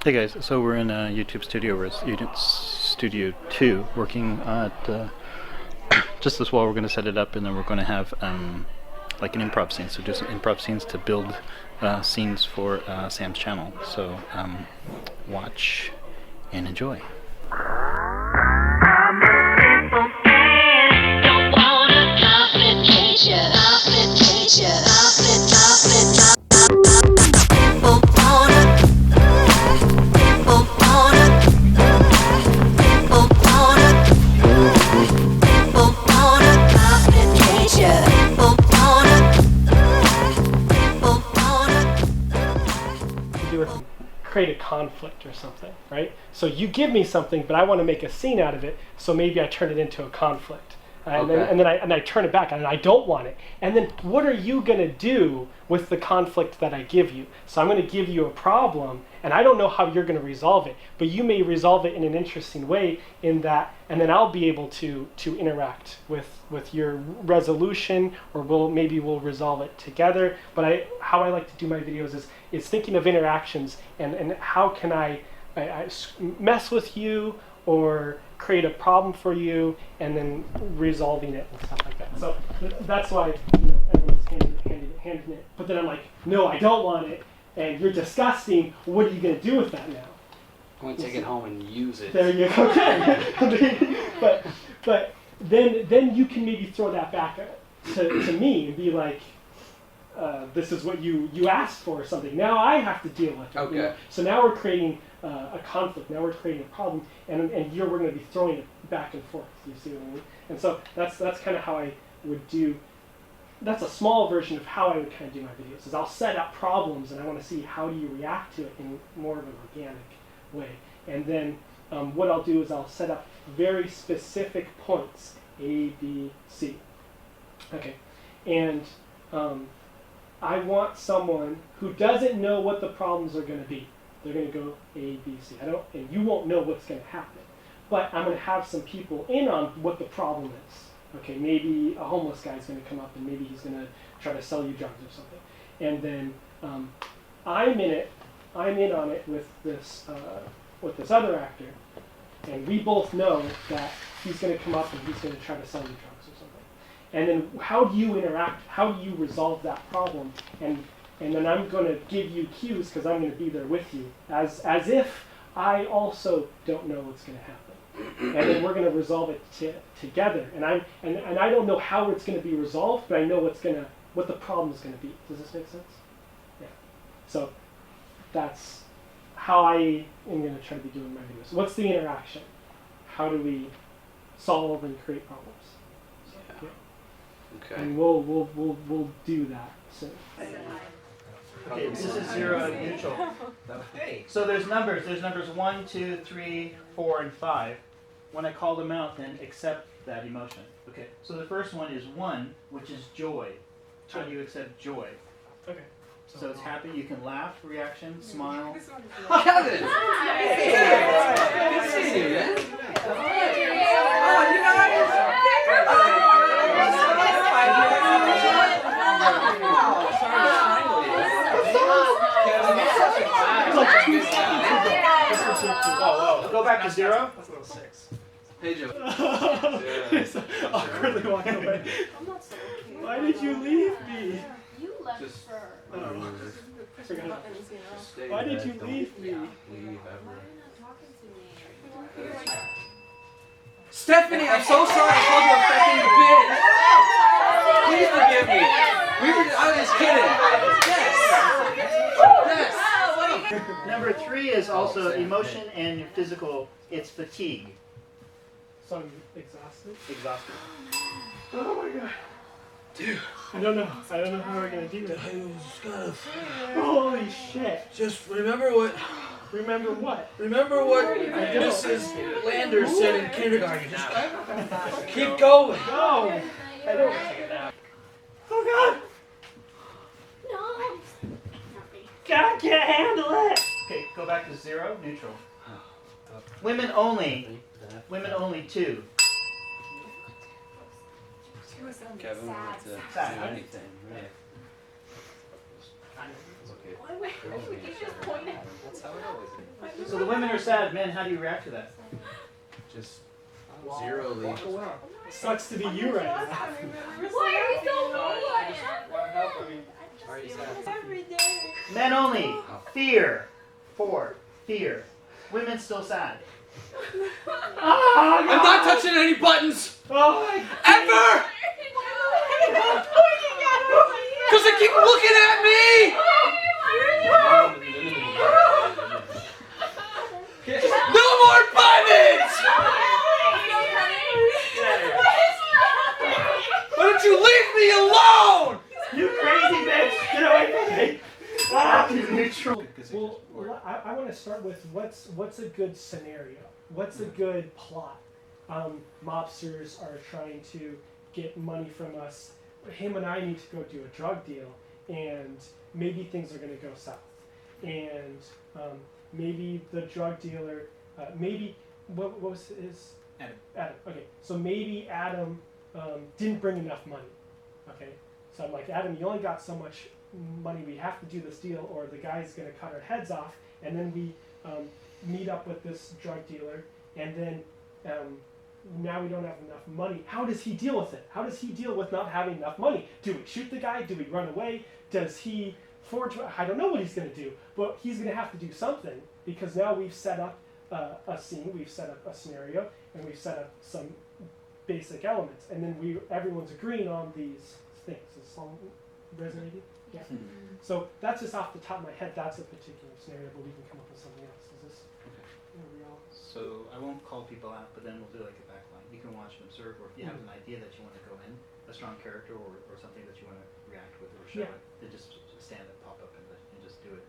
Hey guys, so we're in a YouTube studio. We're at Studio 2 working at just this wall. We're going to set it up and then we're going to have like an improv scene. So do some improv scenes to build scenes for Sam's channel. So watch and enjoy. Create a conflict or something, right? So you give me something, but I want to make a scene out of it, so maybe I turn it into a conflict. And then I turn it back, and I don't want it. And then what are you going to do with the conflict that I give you? So I'm going to give you a problem, and I don't know how you're going to resolve it, but you may resolve it in an interesting way in that, and then I'll be able to interact with your resolution, or maybe we'll resolve it together. But how I like to do my videos is thinking of interactions and how can I mess with you or create a problem for you, and then resolving it and stuff like that. So that's why everyone's handing it. But then I'm like, no, I don't want it, and you're disgusting. What are you going to do with that now? I'm going to take it home and use it. There you go. Okay. but then you can maybe throw that back to me and be like, this is what you asked for or something. Now I have to deal with it. Okay. You know? So now we're creating a conflict. Now we're creating a problem, and we're going to be throwing it back and forth. You see what I mean? And so that's kind of how I would do. That's a small version of how I would kind of do my videos. Is I'll set up problems, and I want to see how do you react to it in more of an organic way. And then what I'll do is I'll set up very specific points, A, B, C. Okay, and I want someone who doesn't know what the problems are going to be. They're going to go A, B, C. And you won't know what's going to happen. But I'm going to have some people in on what the problem is. Okay, maybe a homeless guy's going to come up and maybe he's going to try to sell you drugs or something. And then I'm in on it with this other actor, and we both know that he's going to come up and he's going to try to sell you drugs or something. And then how do you interact? How do you resolve that problem? And then I'm going to give you cues because I'm going to be there with you, as if I also don't know what's going to happen. And then we're going to resolve it together. And I don't know how it's going to be resolved, but I know what the problem is going to be. Does this make sense? Yeah. So that's how I am going to try to be doing my videos. What's the interaction? How do we solve and create problems? So, yeah. Okay. And we'll do that soon. Okay, this is 0 and neutral. So there's numbers. There's numbers 1, 2, 3, 4, and 5. When I call them out, then accept that emotion. Okay. So the first one is 1, which is joy. How do you accept joy? Okay. So it's happy. You can laugh, reaction, smile. Kevin! Good to see you, man. Oh, you guys! Whoa. Go back to 0. That's a little 6. Hey, Joe. Just awkwardly walk away. I'm not so cute. Why did you leave me? You left Just- for. Forgot. Buttons, you know. Stay Why did there. you leave me? Leave Why are you not talking to me? You're like, Stephanie, I'm so sorry I called you a fucking bitch. Please forgive me. I was just kidding. Yes. Number 3 is also emotion and physical. It's fatigue. So I'm exhausted. Exhausted. Oh my god. Dude. I don't know how we're gonna do this. I just gotta Holy shit. just remember what Remember what? Mrs. Landers said in kindergarten. Just keep going. No. I don't. Oh god. no. God, I can't handle it. Okay, go back to 0, neutral. Women only. Women only 2. Kevin wanted to Sad. do anything, right? Why would you just point at That's how it always is. So the women are sad. Men, how do you react to that? Just zero leave. Sucks to be you right now. Why are you so mean? Are you sad? Every day. Men only. Fear. 4. Fear. Women still sad. I'm not touching any buttons! Oh my Ever! Because they keep looking at me! No more buttons! Why don't you leave me alone? You crazy bitch! Get away from me! Ah, neutral. Well, I want to start with what's a good scenario? What's a good plot? Mobsters are trying to get money from us. Him and I need to go do a drug deal, and maybe things are going to go south. And maybe the drug dealer, what was his? Adam. Okay, so maybe Adam didn't bring enough money. Okay, so I'm like, Adam, you only got so much money. We have to do this deal, or the guy's going to cut our heads off. And then we meet up with this drug dealer, and then now we don't have enough money. How does he deal with it? How does he deal with not having enough money? Do we shoot the guy? Do we run away? Does he forge? I don't know what he's going to do, but he's going to have to do something, because now we've set up a scene, we've set up a scenario, and we've set up some basic elements, and then everyone's agreeing on these things. Is this all resonating? Yeah. So that's just off the top of my head. That's a particular scenario, but we can come up with something else. Is this? So I won't call people out, but then we'll do like a backline. You can watch and observe, or if you have an idea that you want to go in, a strong character or something that you want to react with or show it, then just stand up, pop up, and just do it,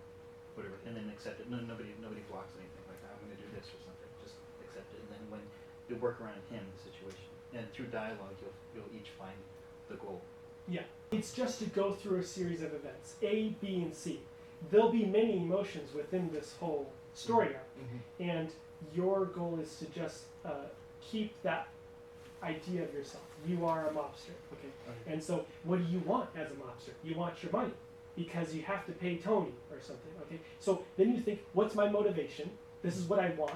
whatever, and then accept it. Nobody blocks anything like I'm going to do this or something. Just accept it, and then when you work around him, the situation, and through dialogue, you'll each find the goal. Yeah, it's just to go through a series of events, A, B, and C. There'll be many emotions within this whole story arc, and your goal is to just keep that idea of yourself. You are a mobster, okay? And so what do you want as a mobster? You want your money, because you have to pay Tony or something, okay? So then you think, what's my motivation? This is what I want,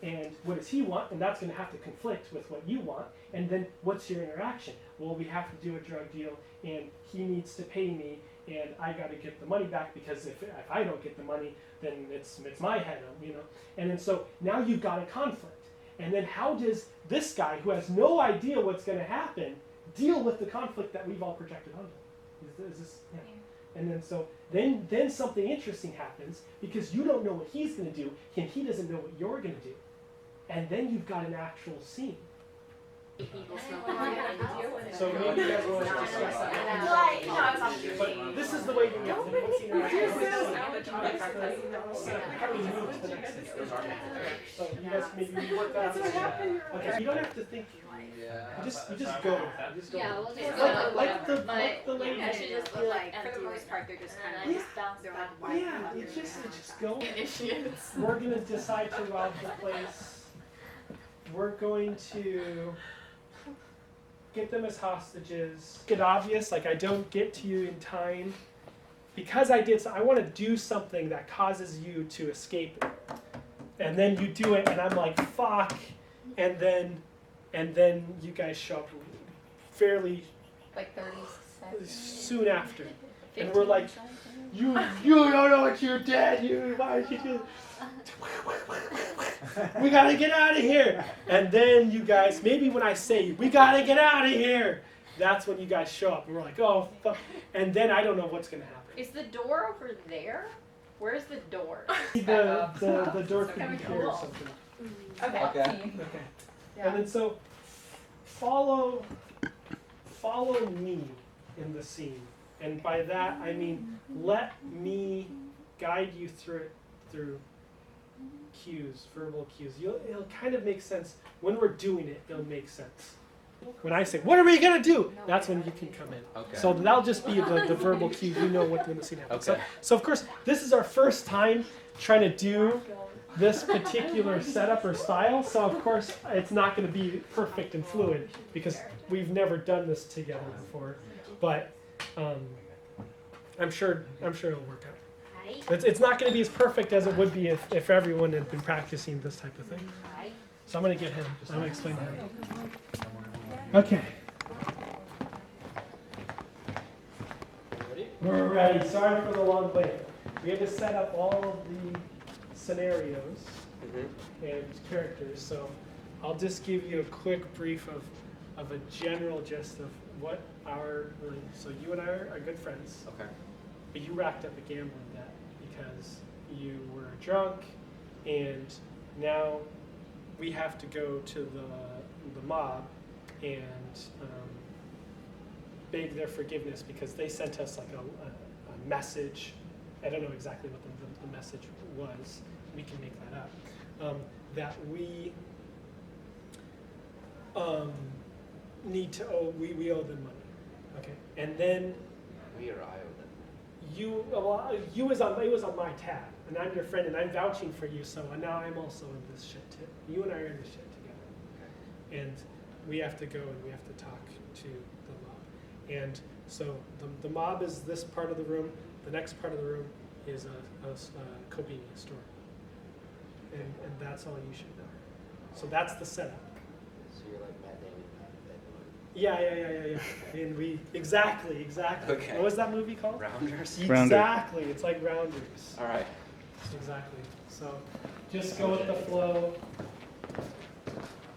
and what does he want? And that's going to have to conflict with what you want. And then what's your interaction? Well, we have to do a drug deal, and he needs to pay me, and I got to get the money back, because if I don't get the money, then it's my head on, you know. And then so now you've got a conflict. And then how does this guy, who has no idea what's going to happen, deal with the conflict that we've all projected onto him? Is this? Yeah. And then so then something interesting happens, because you don't know what he's going to do, and he doesn't know what you're going to do. And then you've got an actual scene. So maybe you guys want to discuss that. But this is the way you know. What's the interaction? How do we move to the next thing? So you guys maybe work that out. Okay, you don't have to think. You just go. You just go. Yeah, we'll just go. Like the lady. I should just be like, for the most part, they're just kind of just bounce back. Yeah, you just go. We're gonna decide to rob the place. We're going to get them as hostages. Get obvious, like I don't get to you in time. Because I did, I want to do something that causes you to escape it. And then you do it, and I'm like, fuck. And then you guys show up fairly Like 30 seconds. soon after. And we're like, you don't know what you did. Why did you do? We gotta get out of here. And then you guys, maybe when I say we gotta get out of here, that's when you guys show up, and we're like, oh fuck. And then I don't know what's gonna happen. Is the door over there? Where's the door? The door could be here or something. Okay. Okay. And then so follow me in the scene. And by that I mean let me guide you through cues, verbal cues. It'll kind of make sense. When we're doing it, it'll make sense. When I say, what are we going to do? That's when you can come in. Okay. So that'll just be the verbal cue. You know when the scene happens. Okay. So of course, this is our first time trying to do this particular setup or style. So of course, it's not going to be perfect and fluid, because we've never done this together before. But I'm sure it'll work out. Right. It's not going to be as perfect as it would be if everyone had been practicing this type of thing. Right. So I'm going to get him. I'm going to explain to him. Okay. We're ready. Sorry for the long wait. We had to set up all of the scenarios and characters. So I'll just give you a quick brief of a general gist of what our so you and I are good friends. Okay. But you racked up a gambling debt because you were drunk, and now we have to go to the mob and beg their forgiveness because they sent us like a message. I don't know exactly what the message was. We can make that up. That we need to owe. We owe them money. Okay, and then We or I owe them. it was on my tab, and I'm your friend, and I'm vouching for you. So now I'm also in this shit too. You and I are in this shit together, and we have to go and we have to talk to the mob. And so the mob is this part of the room. The next part of the room is a convenience store, and that's all you should know. So that's the setup. So you're like Matt Damon. Yeah. And we exactly. Okay. What was that movie called? Rounders. Exactly. It's like Rounders. All right. Exactly. So just go with the flow.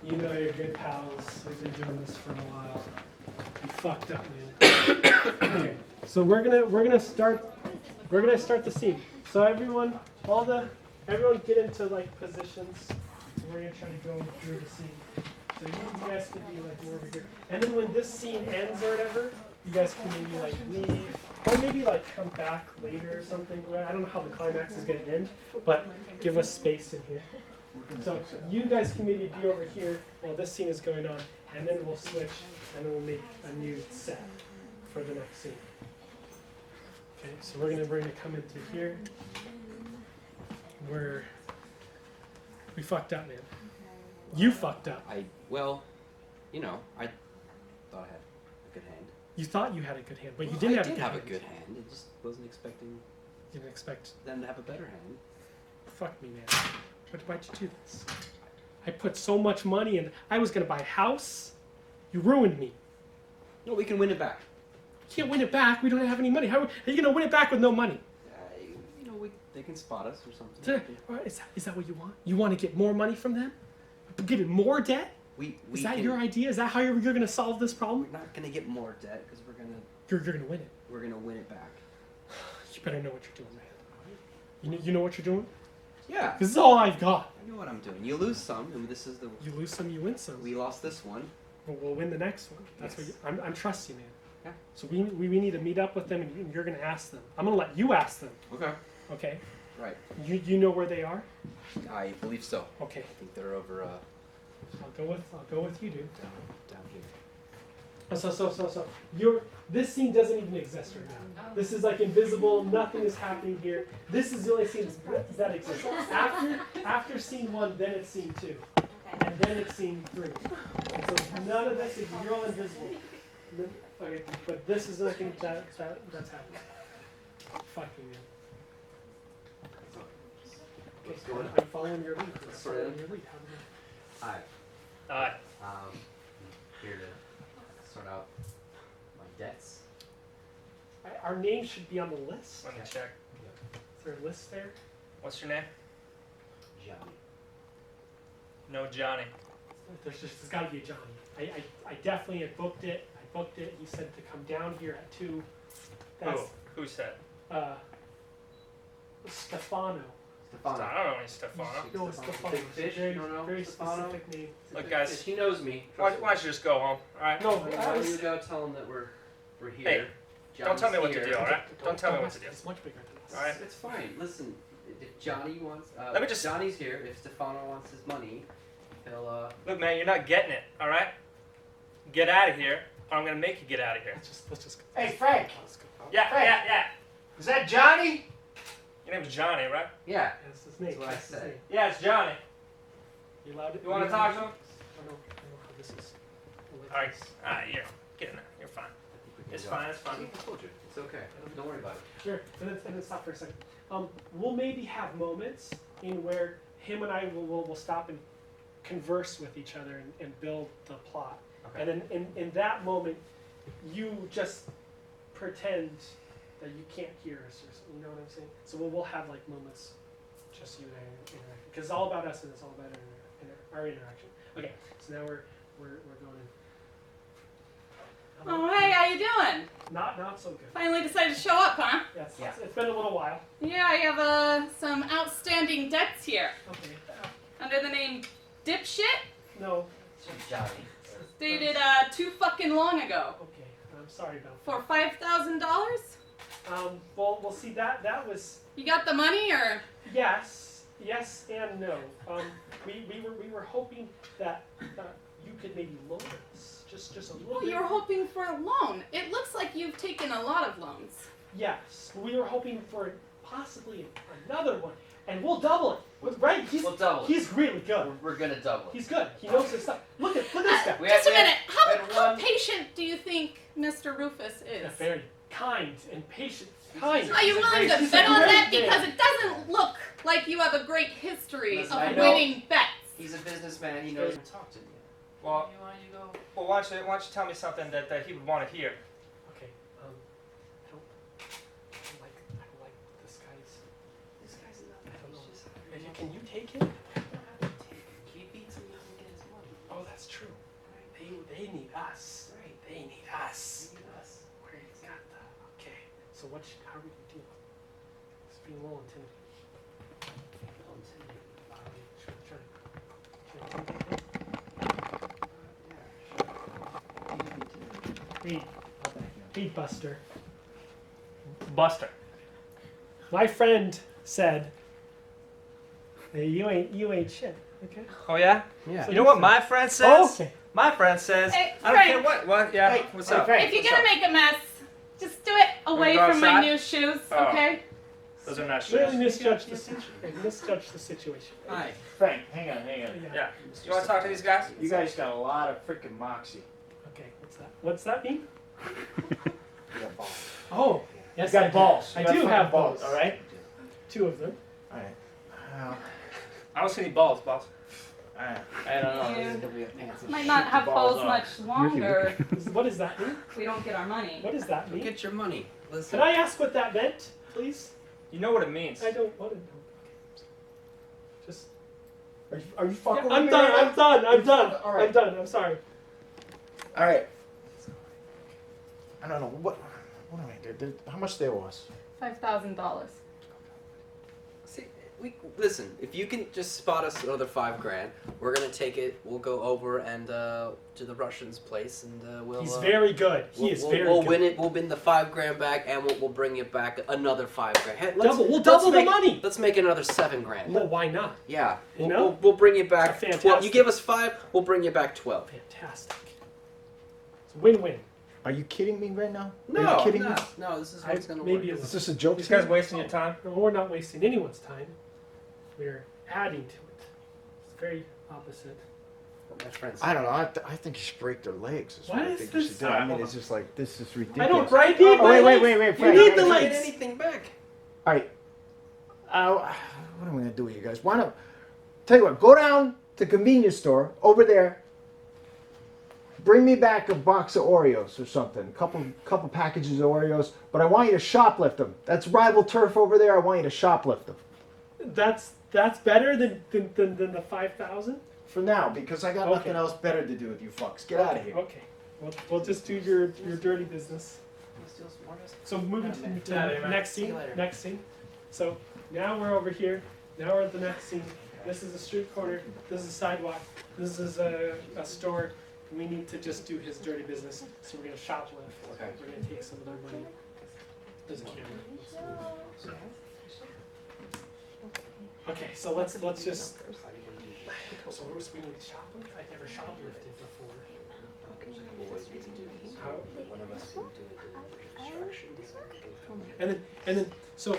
You know you're good pals. We've been doing this for a while. You fucked up, man. Okay. So we're gonna start the scene. So everyone get into like positions. We're gonna try to go through the scene. So you guys can be like more over here. And then when this scene ends or whatever, you guys can maybe like leave. Or maybe like come back later or something. I don't know how the climax is gonna end, but give us space in here. So you guys can maybe be over here while this scene is going on, and then we'll switch and then we'll make a new set for the next scene. Okay, so we're gonna come into here where we fucked up, man. You fucked up. Well, I thought I had a good hand. You thought you had a good hand, but you didn't have a good hand. I did have a good hand. I just wasn't expecting You didn't expect. them to have a better hand. Fuck me, man. Why'd you do this? I put so much money in. I was gonna buy a house. You ruined me. No, we can win it back. You can't win it back. We don't have any money. How are you gonna win it back with no money? They can spot us or something. Is that what you want? You want to get more money from them? Get in more debt? Is that your idea? Is that how you're going to solve this problem? We're not gonna get more debt because we're gonna. You're going to win it. We're gonna win it back. You better know what you're doing, man. You know what you're doing? Yeah. This is all I've got. I know what I'm doing. You lose some, and this is the. You lose some, you win some. We lost this one. Well, we'll win the next one. That's Yes. what I'm trusting, man. Yeah. So we need to meet up with them, and you're going to ask them. I'm going to let you ask them. Okay. Okay? Right. You know where they are? I believe so. Okay. I think they're over I'll go with you, dude. down here. So this scene doesn't even exist right now. This is like invisible. Nothing is happening here. This is the only scene that exists. After scene 1, then it's scene 2, and then it's scene 3. And so none of this is you're all invisible. Okay, but this is nothing that's happening. Fuck you, man. What's going on? I'm following your lead. I'm Sorry. following your lead. Hi. Alright. Here to sort out my debts. Our name should be on the list. Let me check. Is there a list there? What's your name? Johnny. No Johnny. There's got to be a Johnny. I definitely had booked it. I booked it. He said to come down here at 2. That's Who said? Stefano. I don't know any Stefano. No, it's Stefano. Big fish? Very, You don't know very Stefano? specific name. Look, guys, He knows me. why don't you just go home, alright? No, Why don't you go tell him that we're here? Hey, don't tell me what to Johnny's do, here. alright? Don't tell me what to do. It's much bigger than us. Alright? It's fine. Listen, if Johnny wants, Let me just- Johnny's here. If Stefano wants his money, he'll. Look, man, you're not getting it, alright? Get out of here, or I'm gonna make you get out of here. Let's just go. Hey, Frank, Let's go. Yeah. is that Johnny? Your name's Johnny, right? Yeah. That's his name. That's what I That's his said. name. Yeah, it's Johnny. You allowed it? You wanna talk to him? I don't know how this is. Alright, here. Get in there. You're fine. It's fine. It's fine. I told you. It's okay. Don't worry about it. Sure. And then stop for a second. We'll maybe have moments in where him and I will stop and converse with each other and build the plot. Okay. And then in that moment, you just pretend that you can't hear us, or something, you know what I'm saying? So we'll have like moments, just you and I interacting, because it's all about us and it's all about our interaction. Okay, so now we're going in. Oh, hey, how you doing? Not so good. Finally decided to show up, huh? Yes, it's been a little while. Yeah, I have some outstanding debts here. Okay. Under the name Dipshit, No. dated too fucking long ago. Okay. I'm sorry about For $5,000? that. Well, we'll see. That was You got the money, or? yes and no. We were hoping that you could maybe loan us just a little Oh, bit. you were hoping for a loan. It looks like you've taken a lot of loans. Yes, we were hoping for possibly another one, and we'll double it. Right? We'll double it. He's really good. We're gonna double it. He's good. He knows his stuff. Look at this guy. Just a minute. we had How one- patient do you think Mr. Rufus is? Yeah, very kind and patient. Kind. Are you willing to He's a bet on great that? man. Because it doesn't look like you have a great history Listen, I of know- winning bets. He's a businessman. He knows how to talk to me. Well, You want you go? well, why don't you tell me something that he would want to hear? Okay. I don't like this guy's. This guy's not. I don't know. Can you take him? He beats him. He doesn't get his money. Oh, that's true. They need us. Right. They need us. He beat us. Where he's got the. Okay. So how are we gonna do it? It's being a little intimidating. Hey, Buster. Buster. My friend said, hey, you ain't shit. Okay. Oh yeah. Yeah. You know what my friend says? Oh, okay. My friend says. Hey, I don't care Frank. what. Yeah. What's up? If you're gonna make a mess, just do it away go from my outside? new shoes, Oh. okay? Those are not Really shoes. misjudged the situation. Hi. Frank, hang on. Yeah. You want to talk to these guys? You guys got a lot of freaking moxie. Okay. What's that mean? You got balls. Oh, yes. You got I do. balls. I You got do fucking have balls. balls. All right. 2 of them. All right. Well, I don't see any balls, boss. I don't know. You might not have Balls balls on. much longer What does that mean? if we don't get our money. What does that mean? Get your money. Listen. Can I ask what that meant, please? You know what it means. I don't want to know. Just. Are you fucking? I'm with me done. right I'm done. I'm done. All right. I'm done. I'm sorry. now? All right. I don't know what. What am I doing? How much they owe us? $5,000. See, listen. If you can just spot us another $5,000, we're gonna take it. We'll go over and to the Russian's place, and we'll. He's very good. He is very We'll good. win it. We'll win the $5,000 back, and we'll bring it back another $5,000. Hey, let's- We'll let's double the make- money. Let's make another $7,000. Well, why not? Yeah. You know? We'll bring you back. Fantastic. 12. You give us 5, we'll bring you back 12. Fantastic. It's win-win. Are you kidding me right now? Are No, you kidding me? no. This is how it's gonna maybe work. Is this a joke? These to guys you? wasting your time. No, we're not wasting anyone's time. We're adding to it. It's very opposite. My friends. I don't know. I think you should break their legs. Is What what I is think you this? should do. I mean, it's just like this is ridiculous. I don't break it. Oh, wait, You Frank. need You the don't legs. get anything back. All right. What am I gonna do with you guys? Why don't tell you what? Go down to the convenience store over there. Bring me back a box of Oreos or something. Couple packages of Oreos. But I want you to shoplift them. That's rival turf over there. I want you to shoplift them That's better than the 5,000. for now because I got Okay. nothing else better to do with you fucks. Get out of here. Okay. We'll just do your dirty business. So moving to Yeah, the man. next See you scene. later. Next scene. So now we're over here. Now we're at the next scene. This is a street corner. This is a sidewalk. This is a store. We need to just do his dirty business. So we're gonna shoplift. Okay. We're gonna take some of their money. There's a camera. Okay, so let's just. So we're supposed to shoplift? I've never shoplifted before. How? One of us can do And then, so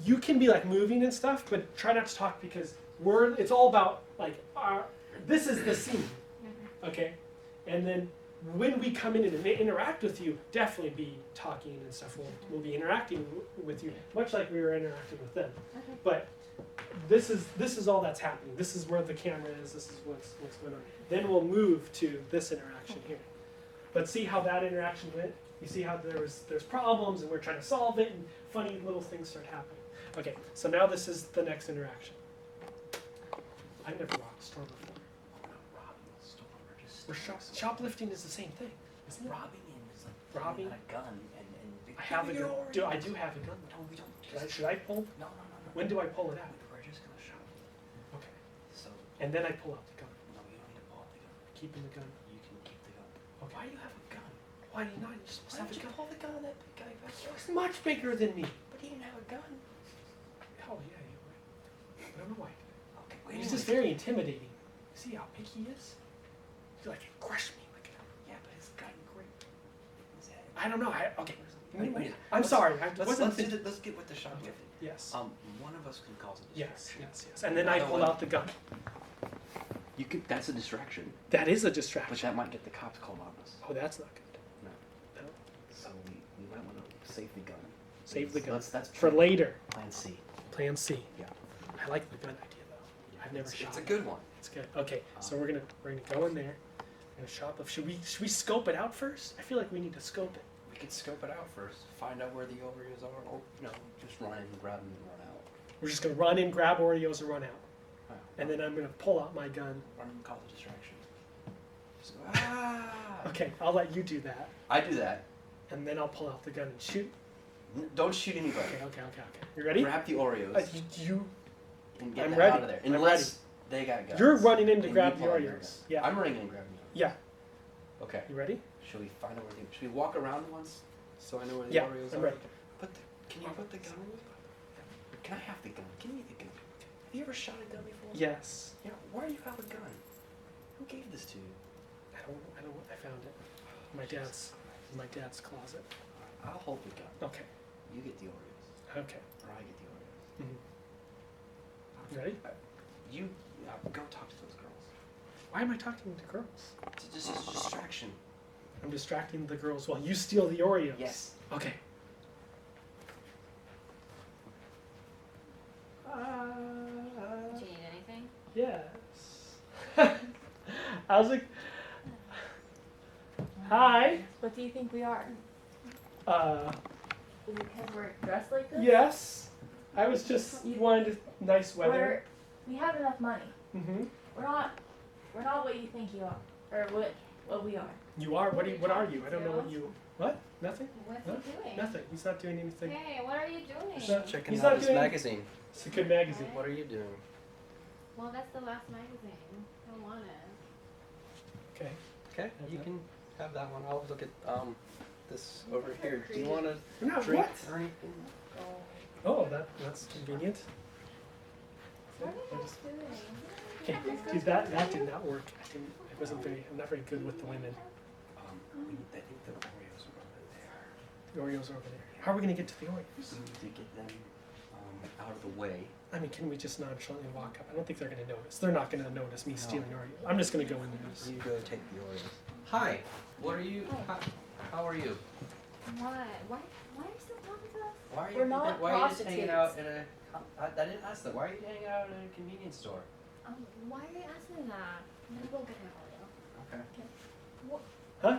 you can be like moving and stuff, but try not to talk because it's all about like this is the scene, okay? And then when we come in and interact with you, definitely be talking and stuff. We'll be interacting with you, much like we were interacting with them. Okay. But this is all that's happening. This is where the camera is. This is what's going on. Then we'll move to this interaction here. But see how that interaction went? You see how there's problems and we're trying to solve it and funny little things start happening. Okay, so now this is the next interaction. I've never robbed a store before. Shoplifting is the same thing, isn't it? Robbing him is like Robbing? a gun and I have a gun. I do have a gun. No, we don't. Should I pull? No. When do I pull it out? We're just gonna shop. Okay. So And then I pull out the gun. no, you don't need to pull out the gun. Keeping the gun. You can keep the gun. Okay. Why do you have a gun? Why do you not? You're supposed to Why have don't a you gun. pull the gun on that big guy back there? He's much bigger than me. But he didn't have a gun. Oh yeah, you're right. I don't know why. Okay, He's just very intimidating. See how big he is? He's like, crush me. Like, Yeah, but his gun great. His head. I don't know. Okay. Wait, I'm sorry. I Let's wasn't let's get with the shoplifting. Yes. One of us can cause a Yes. distraction. Yes. And then I pull out the gun. You could. That's a distraction. That is a But distraction. that might get the cops called on us. Oh, that's not good. So we might want to save the gun. Save the gun. That's For later. Plan C. Plan C. Yeah. I like the gun idea though. I've never shot. It's a it. good one. It's good. Okay, so we're gonna go in there. We're gonna shop. Should we scope it out first? I feel like we need to scope it. We could scope it out first, find out where the Oreos are, or just run in, grab them, and run out. We're just gonna run in, grab Oreos, and run out. Wow. And then I'm gonna pull out my gun. Run and cause a distraction. Just go, ah! Okay, I'll let you do that, I do that. and then I'll pull out the gun and shoot. Don't shoot anybody. Okay. You ready? Grab the Oreos You. and get I'm them ready. out of there. I'm Unless they got guns. You're running in to And grab you the pull out your Oreos. gun. Yeah. I'm running in and grabbing the Oreos. Yeah. Okay. You ready? Should we find out where the... Should we walk around once so I know where the Yeah, Oreos I'm are? ready. Can you put the gun in? Can I have the gun? Give me the gun. Have you ever shot a gun before? Yes. Yeah. Why do you have a gun? Who gave this to you? I don't. I found it. My dad's closet. I'll hold the gun. Okay. You get the Oreos. Okay. Or I get the Oreos. You ready? You go talk to those girls. Why am I talking to girls? It's just a distraction. I'm distracting the girls while you steal the Oreos. Yes. Okay. Do you need anything? Yes. How's it? Hi. What do you think we are? Uh, Is it because we're dressed like this? yes. I was just wanted nice weather. We have enough money. Mm-hmm. We're not what you think you are, or what we are. You are. What are you? I don't know what you. What? Nothing. What's Huh? he doing? Nothing. He's not doing anything. Hey, what are you doing? He's not, Checking he's out not this doing. magazine. It's a good magazine. What are you doing? Well, that's the last magazine. I don't want it. Okay. Okay, you can have that one. I'll look at this over here. Do you creative. want to We're not drink what? or anything? Oh, that's convenient. What are you I guys just- doing? Okay, dude, that did not work. I wasn't I'm not very good with the women. I think the Oreos are over there. The Oreos are over there. How are we gonna get to the Oreos? We need to get them out of the way. I mean, can we just nonchalantly walk up? I don't think they're gonna notice. They're not gonna notice me stealing Oreos. I'm just gonna go in there. You go take the Oreos. Hi. What are you? How are you? Why? Why are you still talking to us? Why are you? We're not why are you just hanging out prostitutes. at a? I didn't ask that. Why are you hanging out at a convenience store? Why are you asking that? I'm gonna go get my Oreo. Okay. Huh?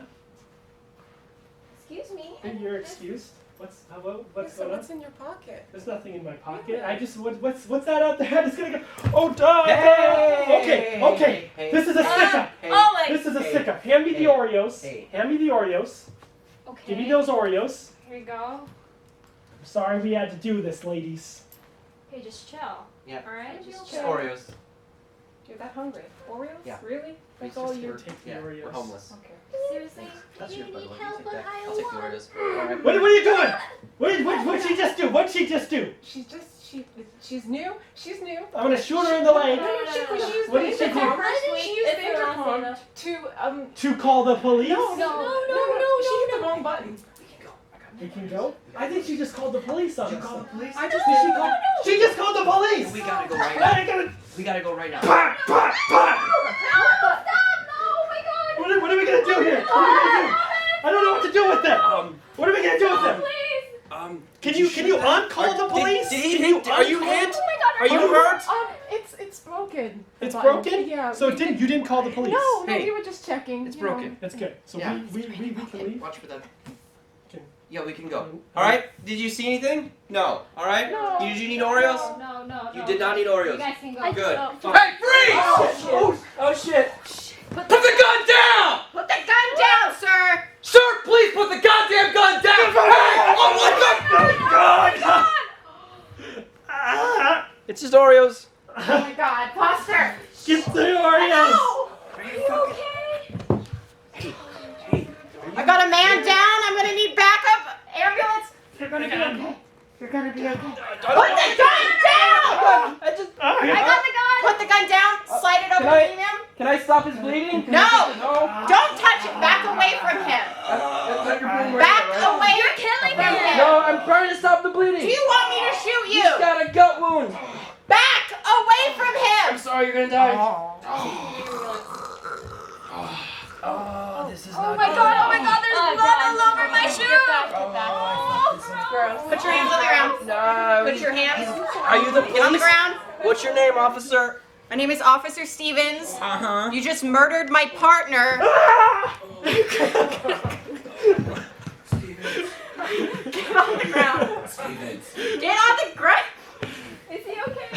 Excuse me. Hey, you're excused. What's going on? What's in your pocket? There's nothing in my pocket. I just what's that out there? I'm just gonna go. Oh, duh! Hey! Okay. Hey! This is a stick-up. Hey! Oh my! This is a Hey. stick-up. Hand me the Hey. Oreos. Hey. Hand me the Oreos. Okay. Give me those Oreos. Here you go. I'm sorry we had to do this, ladies. Hey, just chill. Yeah. All right. Just Just chill. Oreos. You're that hungry? Oreos? Yeah. Really? That's It's all just you're. Take the Yeah, Oreos. we're homeless. Okay. Seriously? That's you yours, by the need way. help, You but take that. I I'll take the want. Oreos. All right. What are you doing? What'd she just do? What'd she just do? She's new. She's new. I'm gonna shoot her in the leg. She used What did she do? She used the It's her last intercom name. to To call the police? No. She hit the wrong button. We can go. I got We can go? I think she just called the police on us. You call the police? I just Did she call? She just called the police! We gotta go right I now. ain't gonna. We gotta go right now. Pat! No, stop! No, oh my God! What are we gonna do here? I don't know what to do with them. What are we gonna do with them? Can you uncall the police? Did he hit? Are you hit? Oh my God, Are you hurt? It's broken. It's Fine. broken? Yeah. So you didn't call the police? No, Hey, we were just checking. It's you know. broken. That's good. So Yeah. we can leave. Watch for them. Okay. Yeah, we can go. All right. Did you see anything? No. All right. No. Did you need Oreos? No. You did not need Oreos. You guys can go. Good. Oh, Hey, freeze! Oh shit! Put the gun down! Put the gun down, sir! Sir, please put the goddamn gun down! Hey! Oh, what the? It's just Oreos. Oh my God, Foster! Get the Oreos! Are you okay? I got a man down. I'm gonna need backup. Ambulance. You're gonna be okay. You're gonna be okay. Put the gun down! I just. I got the gun. Put the gun down. Slide it over Can I- to him. Can I stop his bleeding? No! No. Don't touch it. Back away from him. Back away. You're killing him. No, I'm trying to stop the bleeding. Do you want me to shoot you? He's got a gut wound. Back away from I'm him. sorry, you're gonna die. Oh, this is Oh my God, there's blood all over my shoe. Get back. Gross. Put your hands on the ground. No. Put your hands. Are you the Get on the police? ground. What's your name, officer? My name is Officer Stevens. Uh-huh. You just murdered my partner. Get on the ground. Get on the ground. Is he okay?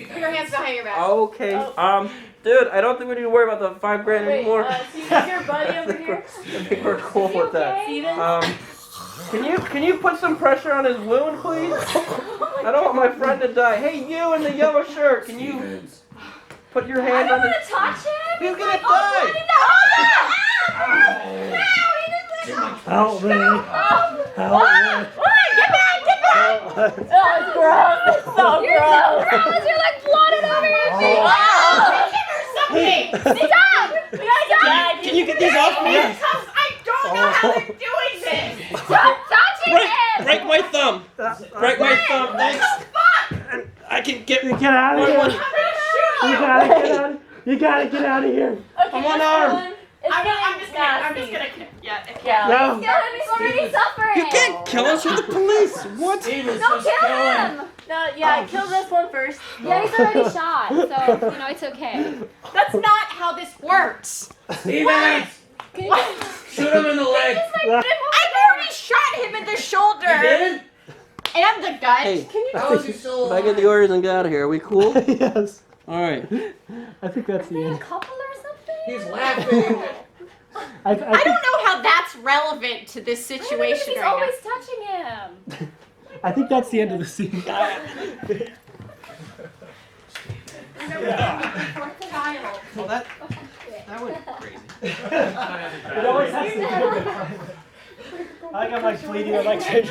Put your hands behind your back. Okay. Dude, I don't think we need to worry about the $5 grand Wait, anymore. Steven's your buddy over here? I think we're cool with that. Steven? Can you put some pressure on his wound, please? I don't want my friend to die. Hey, you in the yellow shirt, can you put your I hand don't on want his... to touch him. He's gonna like, die. Oh, Help me! oh, Help me! get back! Oh, it's gross. It's so gross. You're so gross. You're like blooded over your feet. Oh. Something. Stop! We gotta go. Can you get these off me? Because I don't know how they're doing this. Stop touching him. Break my thumb. Break my thumb. Thanks. I can get... Get out of here! I'm gonna shoot you. You gotta get out of here! Okay, I'm unarmed. I'm just gonna. Yeah. No! He's already suffering. You can't kill us with the police. What? No, kill him. No, yeah, kill this one first. Yeah, he's already shot, so it's okay. That's not how this works. Stevens! Can you Shoot him in the leg. I already shot him in the shoulder. Did? And the gut. Hey, Can you if I get the orders and get out of here, are we cool? Yes. Alright. I think that's the a end. couple or something? He's laughing. I don't know how that's relevant to this situation He's right always touching him. I think that's the end of the scene. Oh, that went crazy. It always has to be. I got my bleeding electric.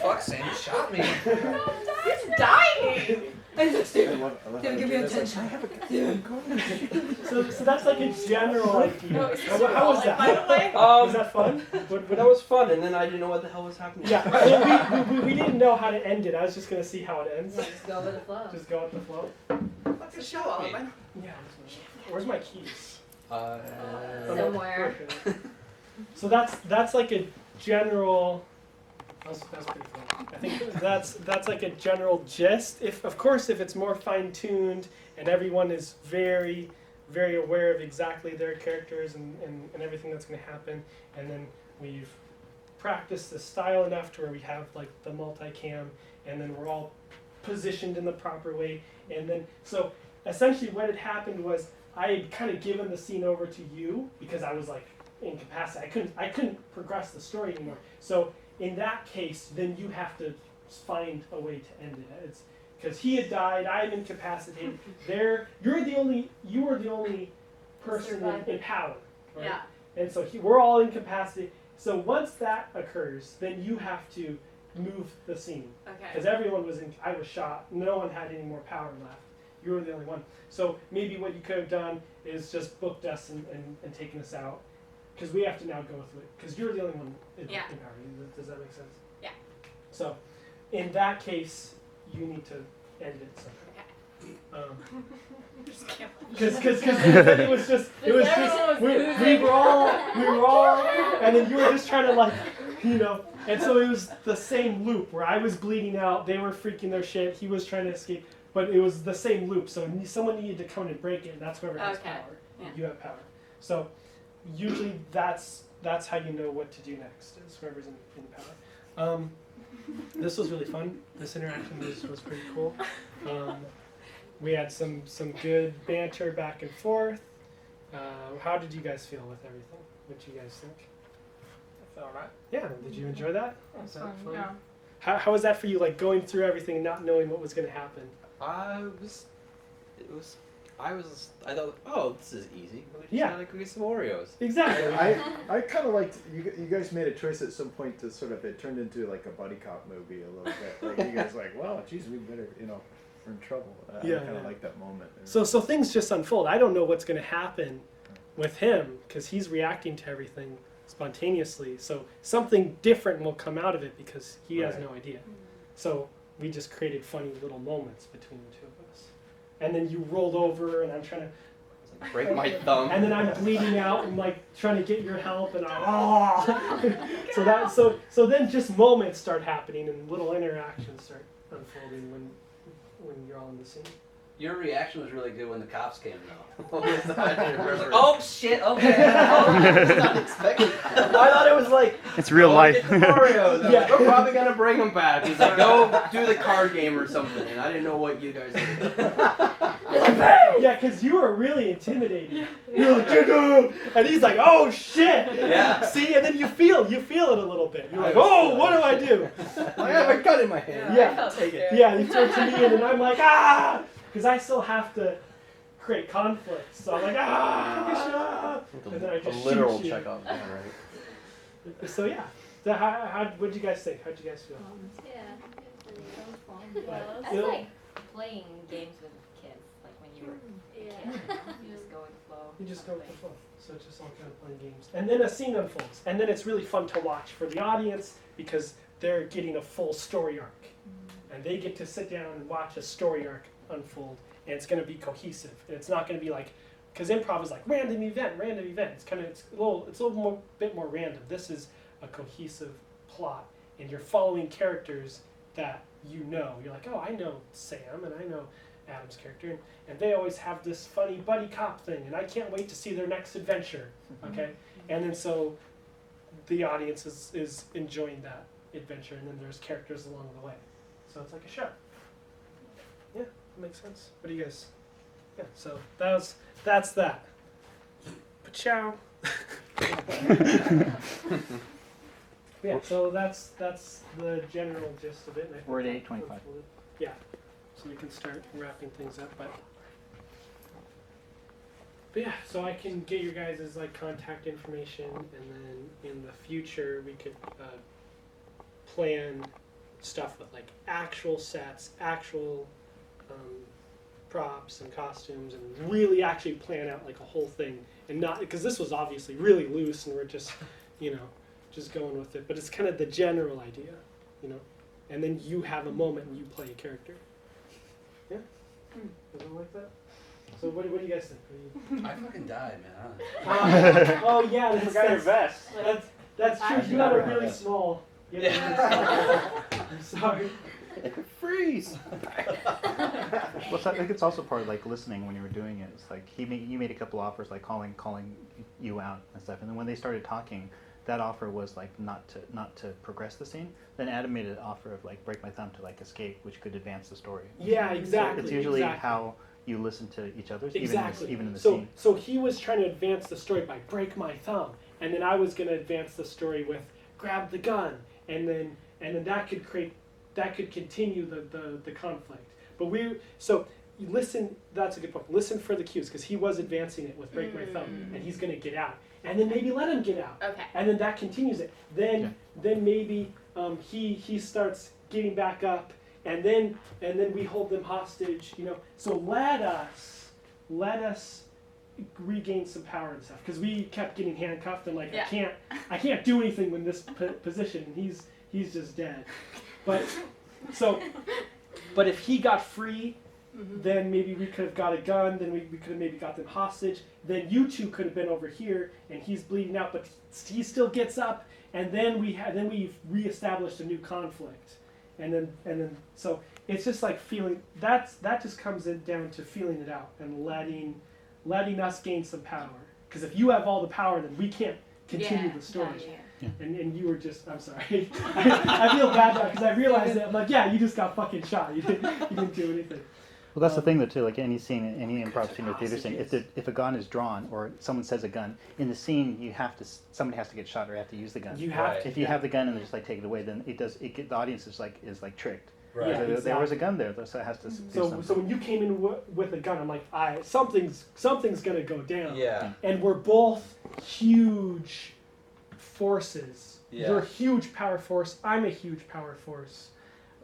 Fuck, Sam shot me. He's dying. Steven, give me attention. So that's like a general idea. How was that? Was that fun? That was fun, and then I didn't know what the hell was happening. Yeah, we didn't know how to end it. I was just gonna see how it ends. Just go with the flow. Just go with the flow. What's the show all about? Yeah. Where's my keys? Somewhere. So that's like a general. That's pretty fun. I think that's like a general gist. If it's more fine-tuned and everyone is very, very aware of exactly their characters and everything that's going to happen, and then we've practiced the style enough to where we have like the multicam, and then we're all positioned in the proper way, and then so essentially what had happened was I had kind of given the scene over to you because I was like incapacitated. I couldn't progress the story anymore. So in that case, then you have to find a way to end it. It's because he had died. I'm incapacitated. You were the only person in power, right? Yeah. And so we're all incapacitated. So once that occurs, then you have to move the scene Okay. because everyone was I was shot. No one had any more power left. You were the only one. So maybe what you could have done is just booked us and taken us out. Because we have to now go through it. Because you're the only one in power. Does that make sense? Yeah. So, in that case, you need to end it somehow. Okay. Because it was just we were all, and then you were just trying to like, you know, and so it was the same loop where I was bleeding out, they were freaking their shit, he was trying to escape, but it was the same loop. So someone needed to come in and break it, and that's whoever has power. Yeah. You have power. So usually that's how you know what to do next, is whoever's in power. This was really fun. This interaction was pretty cool. We had some good banter back and forth. How did you guys feel with everything? What do you guys think? I felt alright. Yeah, did you enjoy that? That's fun. Yeah. How was that for you, like going through everything and not knowing what was going to happen? I thought, oh, this is easy. We just gotta go get some Oreos. Exactly. I kind of liked, you guys made a choice at some point to sort of, it turned into like a buddy cop movie a little bit. Like you guys like, well, geez, we better, you know, we're in trouble. I kind of like that moment. So things just unfold. I don't know what's going to happen with him because he's reacting to everything spontaneously. So something different will come out of it because he has no idea. So we just created funny little moments between the two of us. And then you rolled over, and I'm trying to break my thumb. And then I'm bleeding out and like trying to get your help, and so then just moments start happening and little interactions start unfolding when you're all in the scene. Your reaction was really good when the cops came, though. Oh shit! Okay. I was not expecting. I thought it was like it's real life. Oreos. Yeah, we're probably gonna bring them back. He's like, go do the card game or something, and I didn't know what you guys did. Yeah, because you were really intimidating. You're like, and he's like, oh shit! Yeah. See, and then you feel it a little bit. You're like, oh, what do I do? I have a gun in my hand. Yeah, take it. Yeah, you throw it to me, and then I'm like, ah, because I still have to create conflict. So I'm like, ah, and then I just a literal shoot you. Chekhov gun, right? So yeah, so what did you guys think? How did you guys feel? Yeah, it was fun. Yeah. It's like playing games with kids, like when you were a kid. You just go with the flow. You just go with the flow. So it's just all kind of playing games. And then a scene unfolds. And then it's really fun to watch for the audience because they're getting a full story arc. And they get to sit down and watch a story arc unfold. And it's going to be cohesive. And it's not going to be like, because improv is like random event. It's kind of, it's a little bit more random. This is a cohesive plot. And you're following characters that you know. You're like, oh, I know Sam and I know Adam's character, and they always have this funny buddy cop thing, and I can't wait to see their next adventure. Okay, and then so the audience is enjoying that adventure, and then there's characters along the way, so it's like a show. Yeah, that makes sense. What do you guys? Yeah, so that's that. Ciao. Yeah, so that's the general gist of it. And I think We're at 8:25. Yeah, so we can start wrapping things up. But yeah, so I can get your guys' like contact information, and then in the future we could plan stuff with like actual sets, actual props and costumes, and really actually plan out like a whole thing, and not because this was obviously really loose, and we're just just going with it. But it's kind of the general idea, and then you have a moment and you play a character. Yeah, something like that. So what do you guys think? I fucking died, man. Oh yeah, You forgot your vest. That's true. You got a really small. I'm sorry. Freeze. Well, so I think it's also part of like listening when you were doing it. It's like you made a couple offers, like calling you out and stuff, and then when they started talking, that offer was like not to progress the scene. Then Adam made an offer of like break my thumb to like escape, which could advance the story. Yeah, exactly. So it's usually how you listen to each other, exactly. even in the scene. So he was trying to advance the story by break my thumb, and then I was going to advance the story with grab the gun, and then that could continue the conflict. But you listen. That's a good point. Listen for the cues, because he was advancing it with break my thumb, and he's going to get out, and then maybe let him get out. Okay. And then that continues it. Then maybe he starts getting back up, and then we hold them hostage. So let us regain some power and stuff, because we kept getting handcuffed, and like I can't do anything in this position. And he's just dead. But if he got free, then maybe we could have got a gun, then we could have maybe got them hostage, then you two could have been over here, and he's bleeding out, but he still gets up, and then we've reestablished a new conflict, and then so it's just like feeling that just comes down to feeling it out and letting us gain some power, because if you have all the power, then we can't continue the story. And you were just, I'm sorry. I feel bad now because I realized that, I'm like, yeah, you just got fucking shot. You didn't do anything. Well, that's the thing, though, too. Like any scene, any improv scene or theater scene, if a gun is drawn or someone says a gun in the scene, somebody has to get shot or have to use the gun. You have to. If you have the gun and they just like take it away, then the audience is like tricked. Right. Yeah, exactly. There was a gun there, so it has to. So when you came in with a gun, I'm like, something's gonna go down. Yeah. And we're both huge forces. Yeah. You're a huge power force. I'm a huge power force.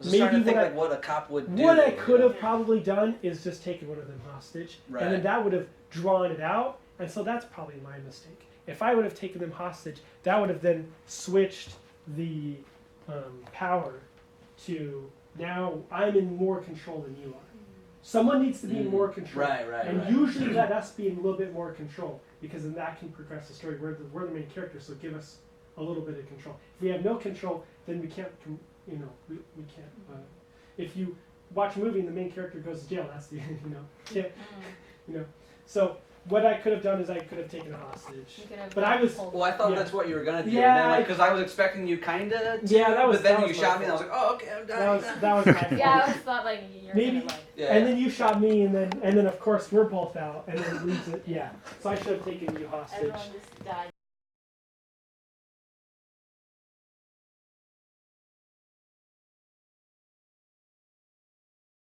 I was trying to think like what a cop would do. What I could have probably done is just taken one of them hostage, Right. and then that would have drawn it out, and so that's probably my mistake. If I would have taken them hostage, that would have then switched the power to now I'm in more control than you are. Someone needs to be in more control, and usually let us be in a little bit more control, because then that can progress the story. We're the main character, so give us a little bit of control. If we have no control, then we can't. We can't. If you watch a movie and the main character goes to jail, that's the So what I could have done is I could have taken a hostage. But I was. Well, I thought that's what you were gonna do. Yeah, because I was expecting you kinda. To, yeah, that was. But then that you was shot me, and I was like, oh, okay, I'm done. That was my fault. Yeah, I was thought like you're maybe. gonna like. Yeah. And then you shot me, and then of course we're both out, and then it leaves it. Yeah. So I should have taken you hostage. Everyone just died.